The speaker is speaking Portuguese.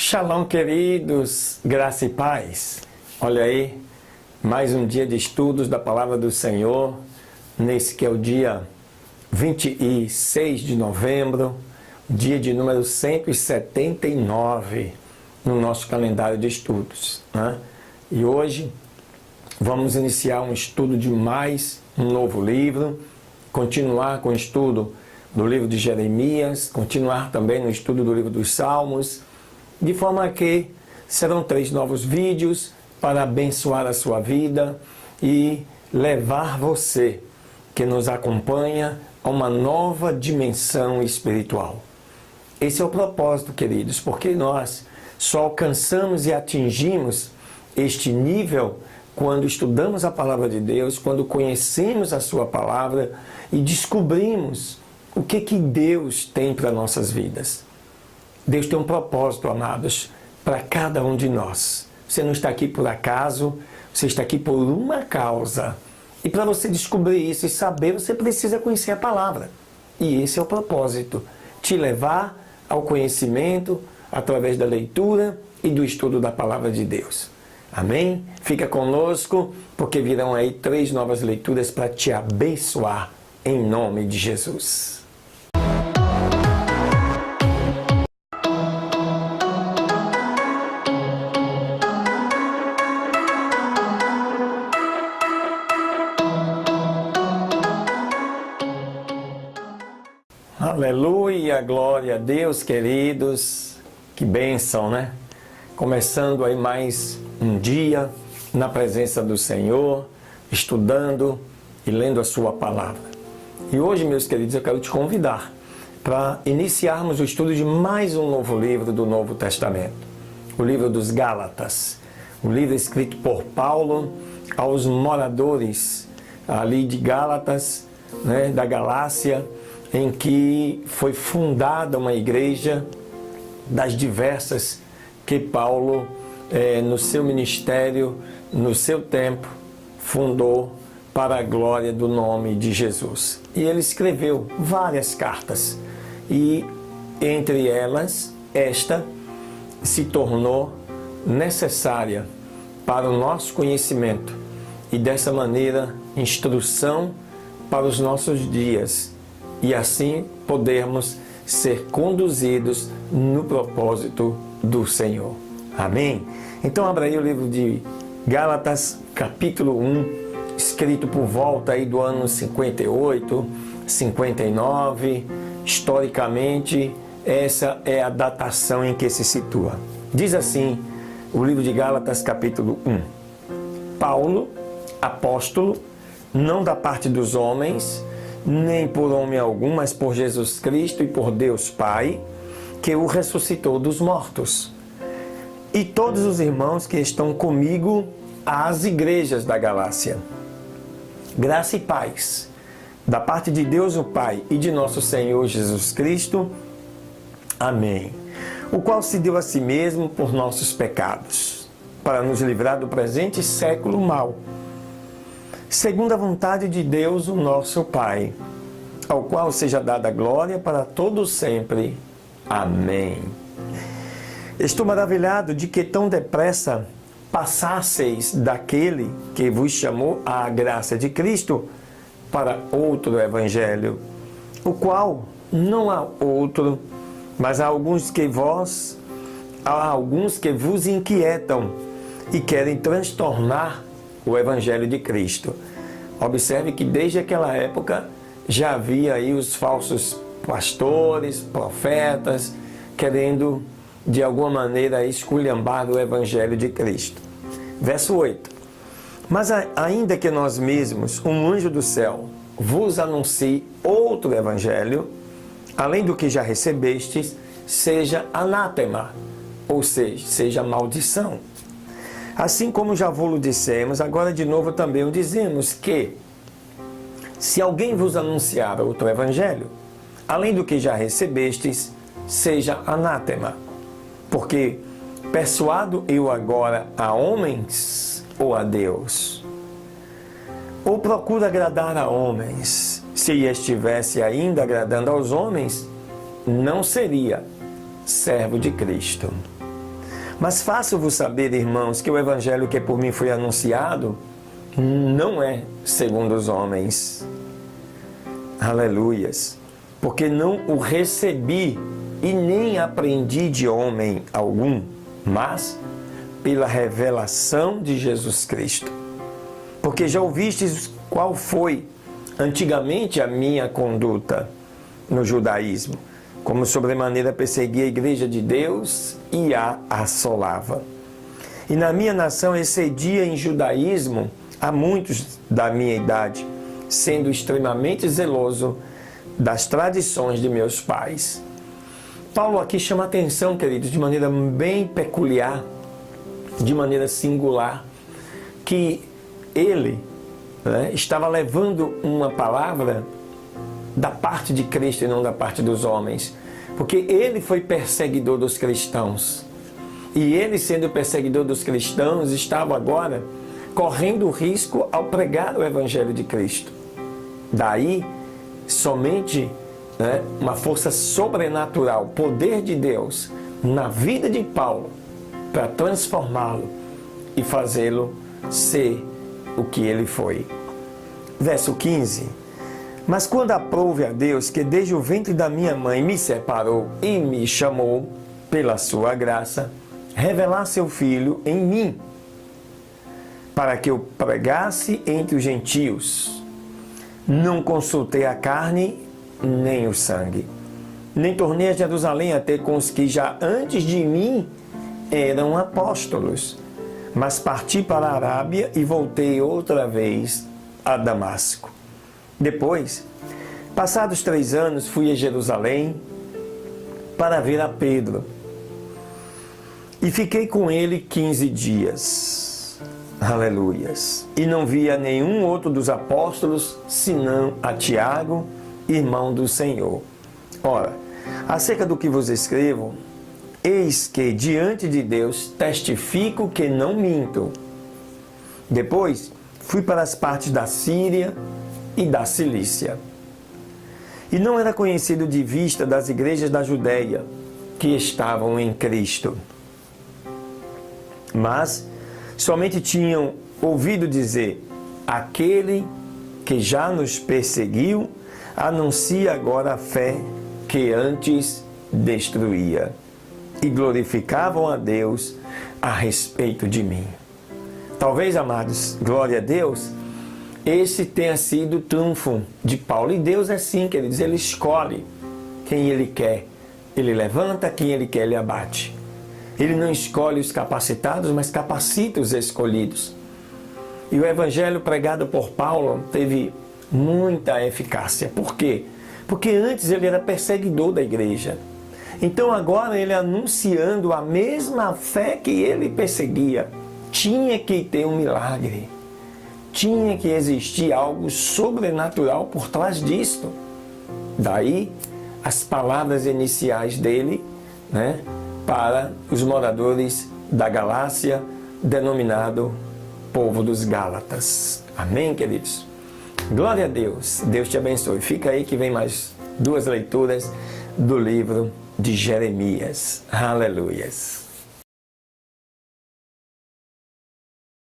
Shalom, queridos, graça e paz. Olha aí, mais um dia de estudos da Palavra do Senhor, nesse que é o dia 26 de novembro, dia de número 179 no nosso calendário de estudos, né? E hoje vamos iniciar um estudo de mais um novo livro, continuar com o estudo do livro de Jeremias, continuar também no estudo do livro dos Salmos, de forma que serão 3 novos vídeos para abençoar a sua vida e levar você que nos acompanha a uma nova dimensão espiritual. Esse é o propósito, queridos, porque nós só alcançamos e atingimos este nível quando estudamos a Palavra de Deus, quando conhecemos a sua Palavra e descobrimos o que Deus tem para nossas vidas. Deus tem um propósito, amados, para cada um de nós. Você não está aqui por acaso, você está aqui por uma causa. E para você descobrir isso e saber, você precisa conhecer a palavra. E esse é o propósito, te levar ao conhecimento através da leitura e do estudo da palavra de Deus. Amém? Fica conosco, porque virão aí 3 novas leituras para te abençoar, em nome de Jesus. Aleluia, glória a Deus, queridos, que bênção, né? Começando aí mais um dia na presença do Senhor, estudando e lendo a sua palavra. E hoje, meus queridos, eu quero te convidar para iniciarmos o estudo de mais um novo livro do Novo Testamento, o livro dos Gálatas, o livro escrito por Paulo aos moradores ali de Gálatas, né, da Galácia, em que foi fundada uma igreja das diversas que Paulo, no seu ministério, no seu tempo, fundou para a glória do nome de Jesus. E ele escreveu várias cartas, e entre elas, esta se tornou necessária para o nosso conhecimento e dessa maneira instrução para os nossos dias, e assim podermos ser conduzidos no propósito do Senhor. Amém? Então abra aí o livro de Gálatas, capítulo 1, escrito por volta aí do ano 58, 59. Historicamente, essa é a datação em que se situa. Diz assim o livro de Gálatas, capítulo 1. Paulo, apóstolo, não da parte dos homens, nem por homem algum, mas por Jesus Cristo e por Deus Pai, que o ressuscitou dos mortos. E todos os irmãos que estão comigo às igrejas da Galácia. Graça e paz, da parte de Deus o Pai e de nosso Senhor Jesus Cristo. Amém. O qual se deu a si mesmo por nossos pecados, para nos livrar do presente século mau, segundo a vontade de Deus, o nosso Pai, ao qual seja dada glória para todos sempre. Amém. Estou maravilhado de que tão depressa passasseis daquele que vos chamou à graça de Cristo para outro evangelho, o qual não há outro, mas há alguns que vos inquietam e querem transtornar o Evangelho de Cristo. Observe que desde aquela época já havia aí os falsos pastores, profetas, querendo de alguma maneira esculhambar o Evangelho de Cristo. Verso 8. Mas ainda que nós mesmos, um anjo do céu, vos anuncie outro Evangelho, além do que já recebestes, seja anátema, ou seja maldição. Assim como já vos dissemos, agora de novo também o dizemos, que se alguém vos anunciar outro evangelho, além do que já recebestes, seja anátema. Porque persuado eu agora a homens ou a Deus? Ou procuro agradar a homens? Se estivesse ainda agradando aos homens, não seria servo de Cristo. Mas faço-vos saber, irmãos, que o evangelho que por mim foi anunciado não é segundo os homens. Aleluias. Porque não o recebi e nem aprendi de homem algum, mas pela revelação de Jesus Cristo. Porque já ouvistes qual foi antigamente a minha conduta no judaísmo, como sobremaneira perseguia a igreja de Deus e a assolava. E na minha nação excedia em judaísmo a muitos da minha idade, sendo extremamente zeloso das tradições de meus pais. Paulo aqui chama atenção, queridos, de maneira bem peculiar, de maneira singular, que ele estava levando uma palavra da parte de Cristo e não da parte dos homens, porque ele foi perseguidor dos cristãos, e ele, sendo perseguidor dos cristãos, estava agora correndo risco ao pregar o evangelho de Cristo. Daí, somente uma força sobrenatural, poder de Deus na vida de Paulo, para transformá-lo e fazê-lo ser o que ele foi. Verso 15. Mas quando aprouve a Deus, que desde o ventre da minha mãe me separou e me chamou, pela sua graça, revelar seu Filho em mim, para que eu pregasse entre os gentios. Não consultei a carne, nem o sangue, nem tornei a Jerusalém a ter com os que já antes de mim eram apóstolos, mas parti para a Arábia e voltei outra vez a Damasco. Depois, passados 3 anos, fui a Jerusalém para ver a Pedro e fiquei com ele 15 dias. Aleluias! E não via nenhum outro dos apóstolos, senão a Tiago, irmão do Senhor. Ora, acerca do que vos escrevo, eis que diante de Deus testifico que não minto. Depois, fui para as partes da Síria e da Cilícia. E não era conhecido de vista das igrejas da Judéia que estavam em Cristo. Mas somente tinham ouvido dizer: aquele que já nos perseguiu anuncia agora a fé que antes destruía. E glorificavam a Deus a respeito de mim. Talvez, amados, glória a Deus, esse tenha sido o triunfo de Paulo. E Deus é assim, queridos, Ele escolhe quem Ele quer. Ele levanta, quem Ele quer, Ele abate. Ele não escolhe os capacitados, mas capacita os escolhidos. E o evangelho pregado por Paulo teve muita eficácia. Por quê? Porque antes ele era perseguidor da igreja. Então agora ele anunciando a mesma fé que ele perseguia. Tinha que ter um milagre. Tinha que existir algo sobrenatural por trás disto. Daí as palavras iniciais dele, para os moradores da Galácia, denominado povo dos Gálatas. Amém, queridos? Glória a Deus. Deus te abençoe. Fica aí que vem mais 2 leituras do livro de Jeremias. Aleluias.